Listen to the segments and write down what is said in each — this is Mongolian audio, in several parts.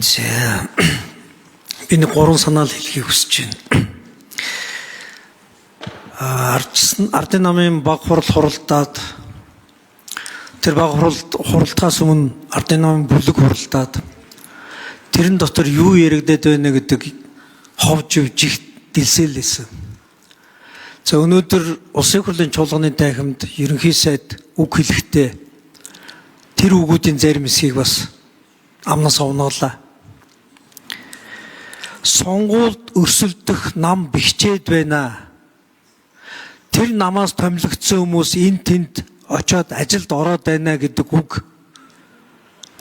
За би нэг гурван санаал хэлхийг хүсэж байна. Ардын намын баг хурал хуралдаад тэр баг хуралдахаас өмнө ардын намын бүлэг хуралдаад тэрэн дотор юу яригдээд байна гэдэг ховж өвжих дэлсэлсэн. За өнөөдөр улсын хурлын чуулганы тахимд ерөнхий сайд үг хэлэхдээ тэр үгүүдийн зарим хэсгийг бас амнаас унуулаа. Сонгуульд өрсөлдөх нам бэхжээд байна. Тэр намаас томилогдсон хүмүүс энэ тэнд очиод ажилд ороод байна гэдэг үг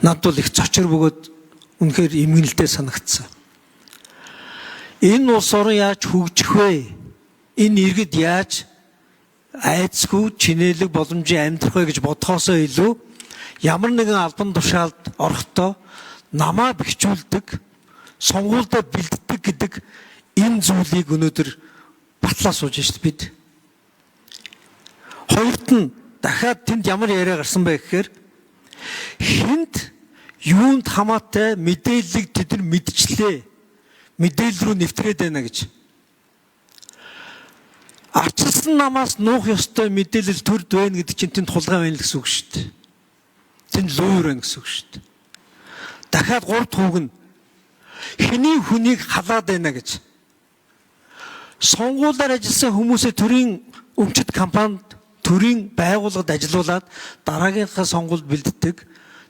надад бол их цочор бөгөөд үнэхээр эмгэнэлтэй санагдсан. Энэ улс орон яаж хөгжих вэ? Энэ иргэд яаж айцгүй чинэлэг боломжийн амьдрах вэ гэж бодхоосоо илүү ямар нэгэн албан тушаалд орохдоо намаа бэхжүүлдэг, сонгуульдаа бэлддэг гэдэг энэ зүйлийг өнөөдөр батлаа сууж шít бид. Хоёрт нь дахиад тэнд ямар яриа гарсан бэ гэхээр хинт юунд хамаатай мэдээллийг тэд нар мэдчлээ. Мэдээлэл рүү нэвтрээд байна гэж. Арчилсан намаас нуух ёстой мэдээлэл төрд байна гэдэг чинь тэнд хулгай байна гэсэн үг шүү дээ. Тэнд луур байна гэсэн үг шүү дээ. Дахиад гурав дахь үг нь хэний хүнийг халаад байна гэж. Сонгуулиар ажилласан хүмүүсээ төрийн өмчит компанид төрийн байгууллагад ажилуулад дараагийнхаа сонгуульд бэлддэг,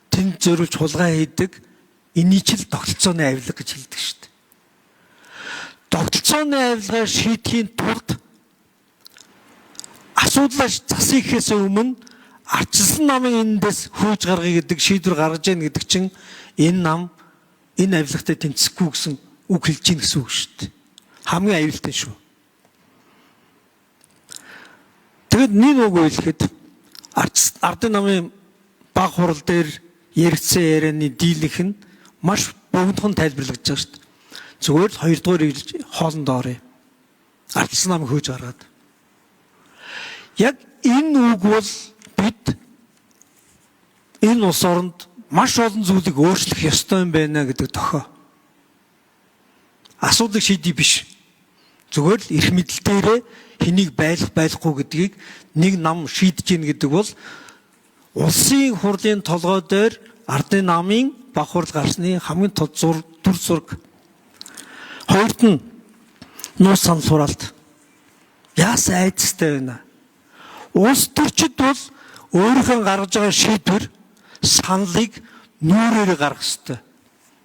тэнд зориулж хулгай хийдэг, энийг ч л тогтолцооны авилга гэж хэлдэг шүү дээ. Тогтолцооны авилгаа шийдэхийн тулд асуудлаа засахээс өмнө арчилсан намын эндээс хөөж гаргая гэдэг шийдвэр гаргаж яах гэдэг чинь энэ нам энэ авилгатай тэнцэхгүй гэсэн үг хэлж гин гэсэн үг шүү дээ. Хамгийн аюултай шүү. Тэгэд нэг үг хэлэхэд ардын намын баг хурал дээр яригдсан ярианы дийлэнх нь маш богинохон тайлбарлагдж байгаа шүү дээ. Зүгээр л хоёрдугаар хэлж хоолнд орё. Ардсан намыг хөөж гаргаад. Яг энэ үг бол бид энэ улс оронд маш олон зүйлийг өөрчлөх ёстой юм байна гэдэг тохио. Асуудлыг шийдэх биш. Зүгээр л эрх мэдэл дээрээ хэнийг байхгүй гэдгийг нэг нам шийдэж гин гэдэг бол улсын хурлын толгой дээр ардын намын баг хурал гарсны хамгийн тод дүр зураг. Хоёрт нь нуус санал хураалт. Яасан айцтай байна. Улс төрчид бол өөрийнхөө гаргаж байгаа шийдвэр саналыг нүрээр гаргах ёстой.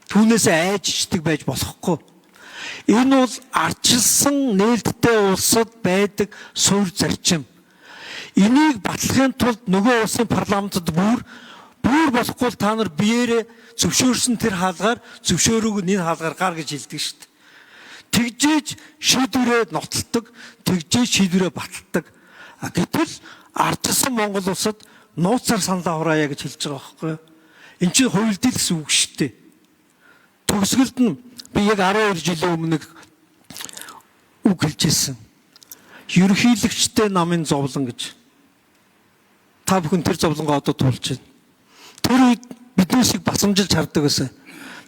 Түүнээс айжчдаг байж болохгүй. Энэ бол арчилсан нээлттэй улсад байдаг суурь зарчим. Энийг батлахын тулд нөгөө улсын парламентод бүр болохгүй та нар биеэрээ зөвшөөрсөн тэр хаалгаар зөвшөөрөөг нь энэ хаалгаар гар гэж хэлдэг шүү дээ. Тэгжээж шийдвэрээ нотолдог, тэгжээж шийдвэрээ баталдаг. Гэтэл ардсан Монгол улсад нууцаар саналаа хураая гэж хэлж байгаа байхгүй юу? Энд чинь хувилдэл гэсэн үг шүү дээ. Төгсгөлд нь би яг 12 жилийн өмнө үг хэлжсэн. Ерөнхийлөгчтэй намын зовлон гэж. Та бүхэн тэр зовлонгоо одоо туулж байна. Тэр үед биднээсийг басамжилж хардаг байсан.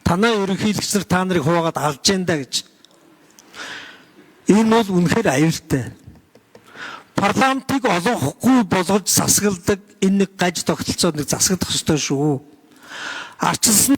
Танай ерөнхийлөгч нар та нарыг хуваагаад алж जैन да гэж. Энэ бол үнэхээр аюултай. Парламентыг олонхгүй болгож засагладаг энэ нэг гаж тогтолцоо нэг засагдах ёстой шүү. Арчилсан